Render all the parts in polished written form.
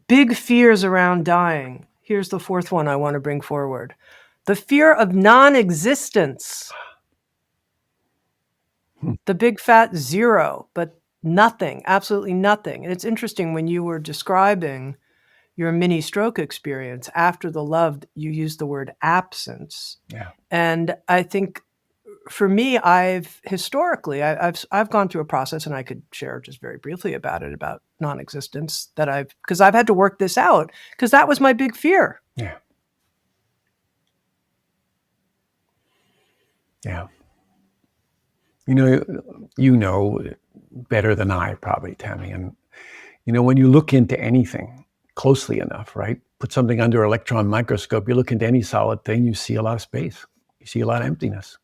big fears around dying. Here's the fourth one I want to bring forward. The fear of non-existence. The big fat zero, but nothing, absolutely nothing. And it's interesting when you were describing your mini stroke experience after the love, you used the word absence. Yeah. And I think for me, I've gone through a process, and I could share just very briefly about it, about non-existence, because I've had to work this out, because that was my big fear. Yeah. Yeah. You know better than I probably, Tammy. And, when you look into anything closely enough, right? Put something under an electron microscope, you look into any solid thing, you see a lot of space. You see a lot of emptiness.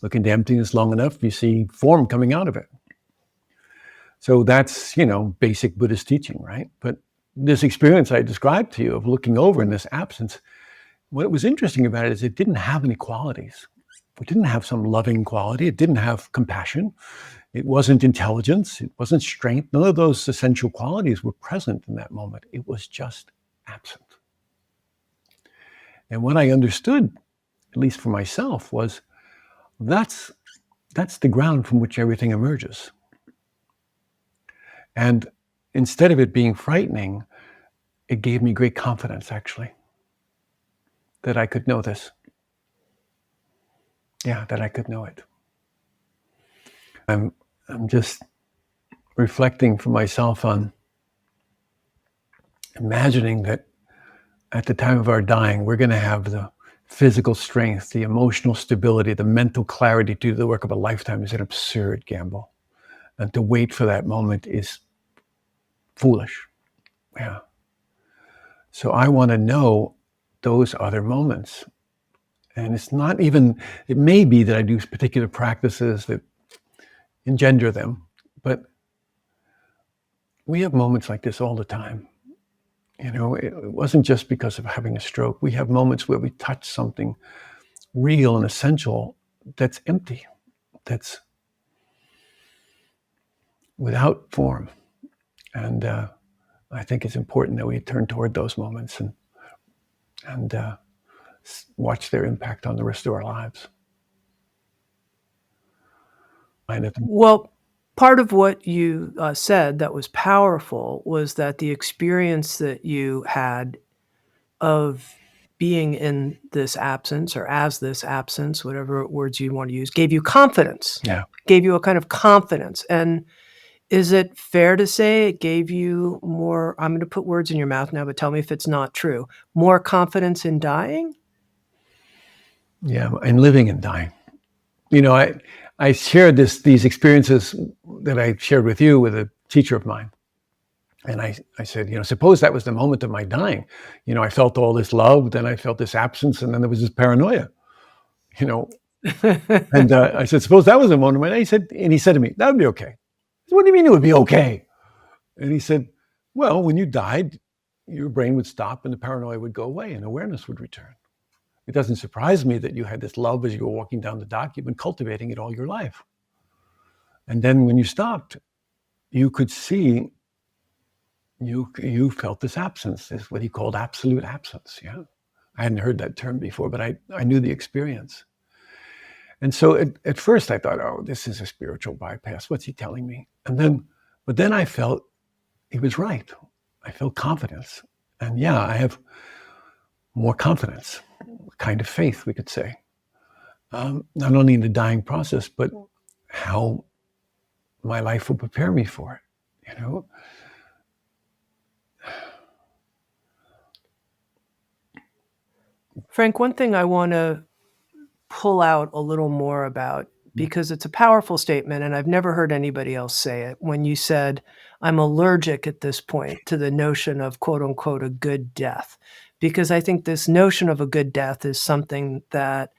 Look into emptiness long enough, you see form coming out of it. So that's, basic Buddhist teaching, right? But this experience I described to you of looking over in this absence, what was interesting about it is it didn't have any qualities. It didn't have some loving quality. It didn't have compassion. It wasn't intelligence. It wasn't strength. None of those essential qualities were present in that moment. It was just absent. And what I understood, at least for myself, was that's the ground from which everything emerges. And instead of it being frightening, it gave me great confidence, actually, that I could know this. Yeah, that I could know it. I'm just reflecting for myself on imagining that at the time of our dying, we're going to have the physical strength, the emotional stability, the mental clarity to do the work of a lifetime is an absurd gamble. And to wait for that moment is foolish. Yeah. So I want to know those other moments. And it's not even, it may be that I do particular practices that engender them, but we have moments like this all the time. It wasn't just because of having a stroke. We have moments where we touch something real and essential that's empty, that's without form. And I think it's important that we turn toward those moments and watch their impact on the rest of our lives. Well, part of what you said that was powerful was that the experience that you had of being in this absence, or as this absence, whatever words you want to use, gave you confidence. Yeah. Gave you a kind of confidence. And is it fair to say it gave you more, I'm going to put words in your mouth now, but tell me if it's not true, more confidence in dying? Yeah, and living and dying. I shared these experiences that I shared with you with a teacher of mine. And I said, suppose that was the moment of my dying. I felt all this love, then I felt this absence, and then there was this paranoia. And I said, suppose that was the moment of my dying. He said to me, that would be okay. I said, what do you mean it would be okay? And he said, well, when you died, your brain would stop and the paranoia would go away and awareness would return. It doesn't surprise me that you had this love as you were walking down the dock. You've been cultivating it all your life. And then when you stopped, you could see, you felt this absence, this what he called absolute absence. Yeah, I hadn't heard that term before, but I knew the experience. And so at first I thought, oh, this is a spiritual bypass. What's he telling me? But then I felt he was right. I felt confidence. And yeah, I have more confidence, a kind of faith, we could say, not only in the dying process, but how my life will prepare me for it, Frank, one thing I want to pull out a little more about, because it's a powerful statement and I've never heard anybody else say it, when you said, I'm allergic at this point to the notion of quote unquote a good death. Because I think this notion of a good death is something that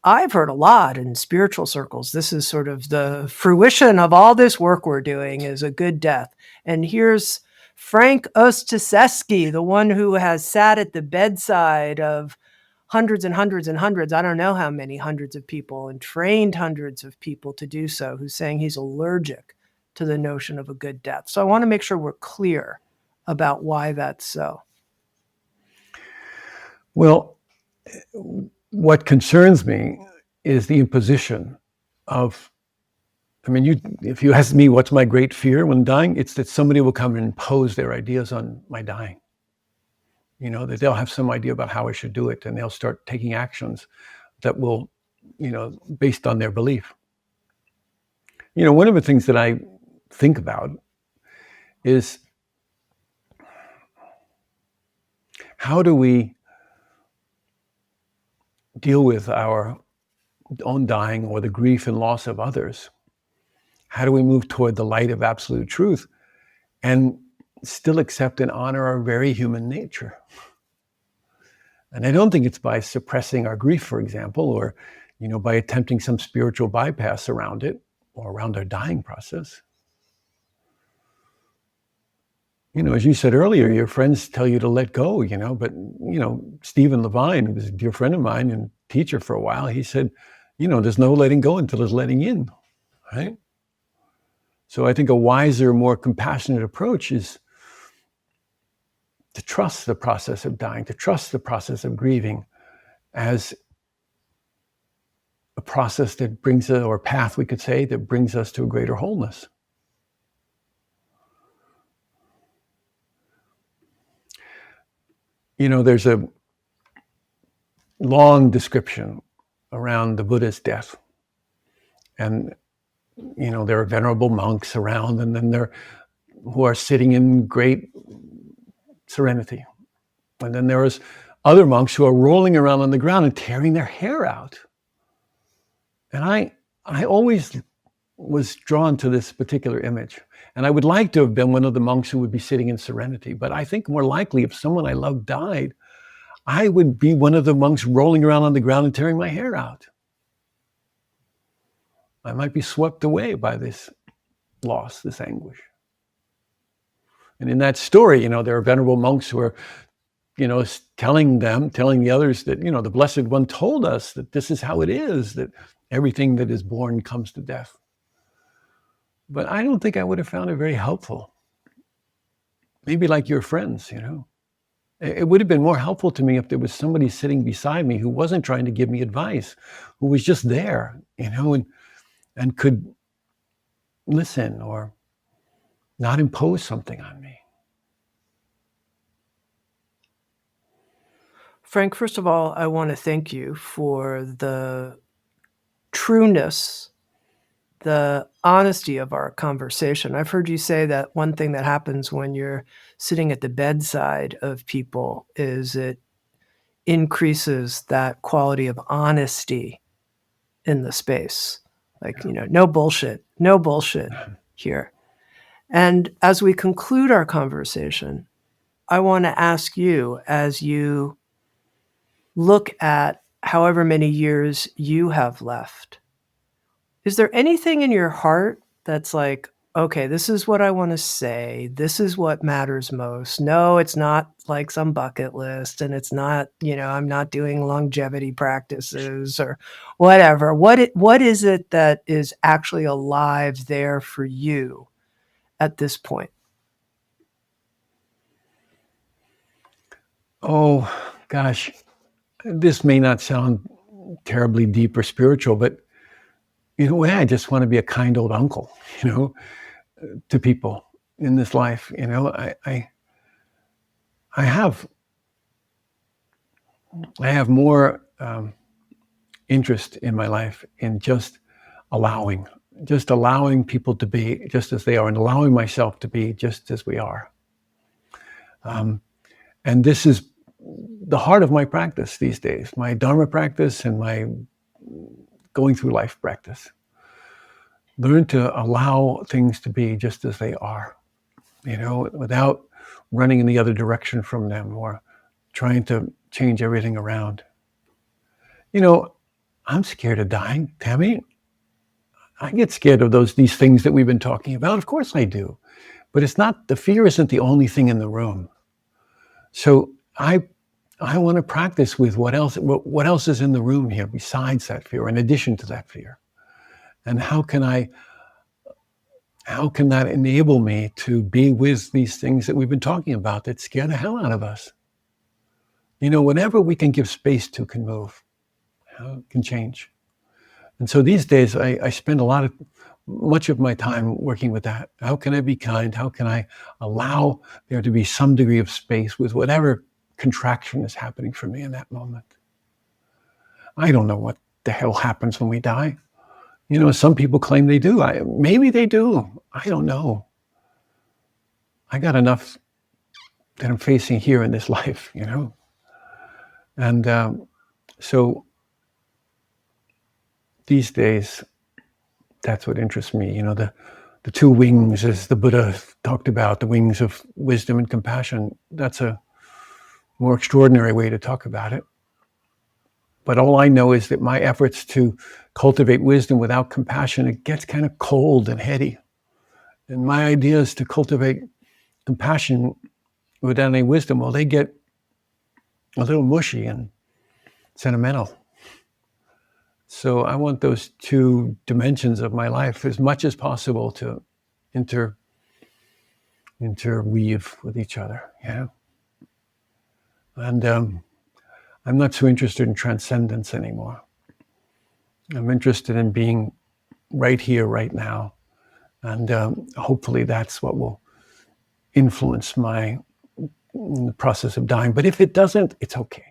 I've heard a lot in spiritual circles. This is sort of the fruition of all this work we're doing, is a good death. And here's Frank Ostaseski, the one who has sat at the bedside of hundreds and hundreds and hundreds, I don't know how many hundreds of people, and trained hundreds of people to do so, who's saying he's allergic to the notion of a good death. So I want to make sure we're clear about why that's so? Well, what concerns me is the imposition of, I mean, if you ask me what's my great fear when dying, it's that somebody will come and impose their ideas on my dying. That they'll have some idea about how I should do it, and they'll start taking actions that will, based on their belief. One of the things that I think about is, how do we deal with our own dying or the grief and loss of others? How do we move toward the light of absolute truth and still accept and honor our very human nature? And I don't think it's by suppressing our grief, for example, or by attempting some spiritual bypass around it or around our dying process. As you said earlier, your friends tell you to let go, but Stephen Levine, who was a dear friend of mine and teacher for a while, he said, there's no letting go until there's letting in, right? So I think a wiser, more compassionate approach is to trust the process of dying, to trust the process of grieving as a process that brings us, or a path, we could say, that brings us to a greater wholeness. There's a long description around the Buddha's death. And, there are venerable monks around, and then who are sitting in great serenity. And then there is other monks who are rolling around on the ground and tearing their hair out. And I always was drawn to this particular image. And I would like to have been one of the monks who would be sitting in serenity. But I think more likely, if someone I loved died, I would be one of the monks rolling around on the ground and tearing my hair out. I might be swept away by this loss, this anguish. And in that story, there are venerable monks who are, telling the others that, the Blessed One told us that this is how it is, that everything that is born comes to death. But I don't think I would have found it very helpful. Maybe like your friends, It would have been more helpful to me if there was somebody sitting beside me who wasn't trying to give me advice, who was just there, and could listen or not impose something on me. Frank, first of all, I want to thank you for the trueness, the honesty of our conversation. I've heard you say that one thing that happens when you're sitting at the bedside of people is it increases that quality of honesty in the space. Like, no bullshit here. And as we conclude our conversation, I want to ask you, as you look at however many years you have left, is there anything in your heart that's like, okay, this is what I want to say. This is what matters most. No, it's not like some bucket list, and it's not, I'm not doing longevity practices or whatever. What is it that is actually alive there for you at this point? Oh, gosh, this may not sound terribly deep or spiritual, but in a way, I just want to be a kind old uncle, to people in this life. I have more interest in my life in just allowing people to be just as they are, and allowing myself to be just as we are. And this is the heart of my practice these days, my Dharma practice and my going through life practice. Learn to allow things to be just as they are, without running in the other direction from them or trying to change everything around. I'm scared of dying, Tammy. I get scared of these things that we've been talking about. Of course I do. But the fear isn't the only thing in the room. So I want to practice with what else is in the room here besides that fear, in addition to that fear. And how can I how can that enable me to be with these things that we've been talking about that scare the hell out of us? Whatever we can give space to can move, can change. And so these days, I spend much of my time working with that. How can I be kind? How can I allow there to be some degree of space with whatever contraction is happening for me in that moment? I don't know what the hell happens when we die. Some people claim they do. Maybe they do. I don't know. I got enough that I'm facing here in this life, And so these days, that's what interests me. The two wings, as the Buddha talked about, the wings of wisdom and compassion. That's a more extraordinary way to talk about it. But all I know is that my efforts to cultivate wisdom without compassion, it gets kind of cold and heady. And my ideas to cultivate compassion without any wisdom, well, they get a little mushy and sentimental. So I want those two dimensions of my life as much as possible to interweave with each other. And I'm not so interested in transcendence anymore. I'm interested in being right here, right now. And hopefully that's what will influence the process of dying. But if it doesn't, it's okay.